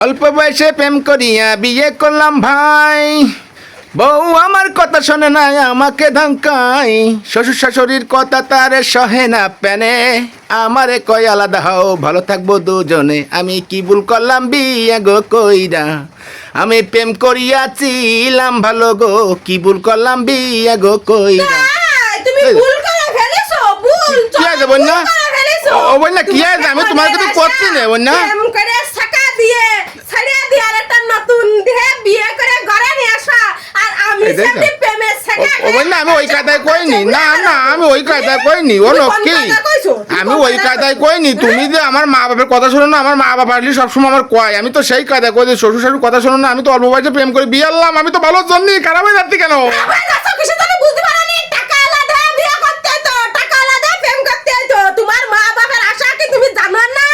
অল্প বয়সে প্রেম করিয়া বিয়ে করলাম ভাই, বউ আমার কথা শোনে না আমাকে ধমকায়, শ্বশুর শাশুড়ির কথা তার সহে না প্যানে, আমারে কয় আলাদা হও ভালো থাকবো দুজনে, আমি কি ভুল করলাম বিয়ে গো কইরা, আমি প্রেম করিয়াছিলাম ভালো গো, কি ভুল করলাম বিয়ে গো কইরা। তুমি ভুল করে ফেলেছো, ভুল কি আছে বন্যা? ও বন্যা কি আছে? আমি তোমার কিছু করছি না বন্যা। প্রেম করে সাকা দিয়ে ছাড়িয়ে দিয়ে আর একটা নতুন দেহে বিয়ে করে ঘরে নিয়ে আসা, আর আমি সেমনি প্রেমের সাকা। ও বন্যা আমি ওই কথাই কইনি, না না আমি ওই কথাই কইনি। ও লক্ষ্মী, আমি ওই কথাই কইনি। তুমি যে আমার মা বাবার কথা শোনো না, আমার মা বাবা আসলে সবসময় আমার কয়, আমি তো সেই কথাই কই যে শ্বশুর শাশুড়ির কথা শোনো না, আমি তো অল্প বয়সে প্রেম করে বিয়ে আনলাম, আমি তো ভালোর জন্যই, খারাপ হয়ে যাচ্ছি কেন? কিছু তো বুঝতে পারোনি, টাকা আলাদা বিয়ে করতে তো, টাকা আলাদা প্রেম করতে তো। তোমার মা বাবার আশা কি তুমি জানো না?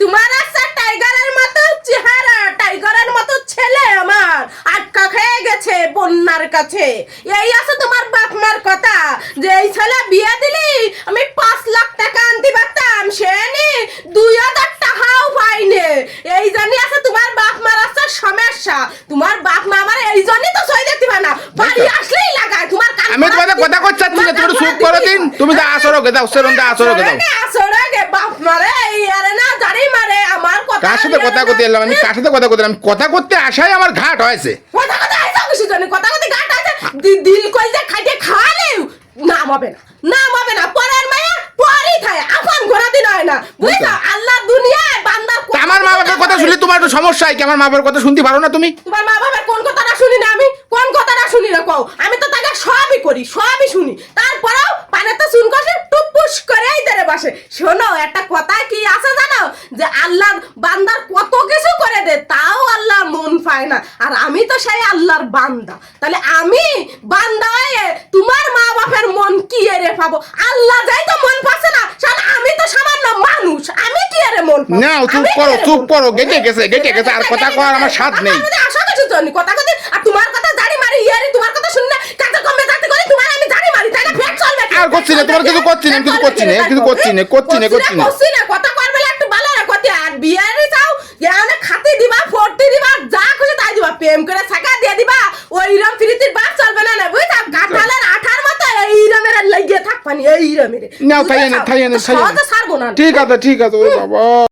তোমার আছে টাইগারের মতো চেহারা, টাইগারের মতো ছেলে আমার আটকা খেয়ে গেছে বন্যার কাছে। এই আছে তোমার বাপ মার কথা যে এই ছেলে বিয়ে দিলি আমি 5 লাখ টাকা আনতে পারতাম, সে নি 2000 টাকাও পাইনি। এই জানি আছে তোমার বাপ মার আছে সমস্যা। তোমার বাপ মা আমার এই জন্যই তো সই দিতে পারে না, বাড়ি আসলেই লাগায় তোমার কান। আমি তোমাদের কথা কইছি না, তুমি একটু চুপ করে দিন। তুমি যা আসরো গে দাও, সেরম দা আসরো গে দাও। আসরে গে বাপ মারে এই আরে না জানি মারে আমার কথা। কার সাথে কথা করতে এলাম আমি? কার সাথে কথা করতে এলাম? কথা করতে আসাই আমার ঘাট হয়েছে। কথা কথা আইসা কিছু জানি, কথা কথা গাট আছে, দিল কই যে খাইতে খালে নাম হবে না, নাম হবে না। পরের মায়া পরেই থাকে, আপন ঘোরা দিন হয় না, বুঝছো? আল্লাহ দুনিয়ায় বান্দার আমার মা বাবার কথা শুনলে তোমার একটু সমস্যা হয় কি? আমার মা বাবার কথা শুনতে পারো না তুমি? তোমার মা বাবার কোন কথাটা শুনি না আমি? কোন কথাটা শুনি না কও? আমি তো তাকে সবই করি, সবই শুনি, তারপরেও পানে তো শুন কষে টুপুস করেই দেরে বসে। শোনো একটা কথা কি আছে জানো, যে আল্লাহর বান্দার কত কিছু করে দে, তাও আল্লাহ মন পায় না। আর আমি তো সেই আল্লাহর বান্দা, তাহলে আমি বান্দা হয়ে তোমার মা বাপের মন কি এরে পাবো? আল্লাহ যাই তো মন পাচ্ছে না, শালা আমি তো সামান্য মানুষ, আমি কি এরে মন পাবো? না চুপ করো, চুপ করো, গেটে গেছে, গেটে গেছে, আর কথা কওয়ার আমার স্বাদ নেই। আশা কিছু জানি কথা কথা, আর তোমার কথা জানি মারি ইয়ারি, তোমার কথা শুনলে কাজে কমে যাতে করে তোমার আমি জানি মারি, তাই না? পেট চলবে আর করছি না, তোমার কিছু করছি না, কিছু করছি না, কিছু করছি না, করছি না, করছি না। করছি না, কথা করবে একটু ভালো না কথা। আর বিয়ারে চাও ইয়ানে খাতে দিবা, ফোর্টি দিবা, যা খুশি তাই দিবা, প্রেম করে ছাকা দিয়ে দিবা, ওইরকম ফ্রিতির বাপ চলবে না, বুঝছা? গাঠালের আঠার মতো এইরমের লাগিয়ে থাকবানি, এইরমের না থাইয়ে না, থাইয়ে না, থাইয়ে না। সহজে ছাড়বো না। ঠিক আছে, ঠিক আছে, ওরে বাবা।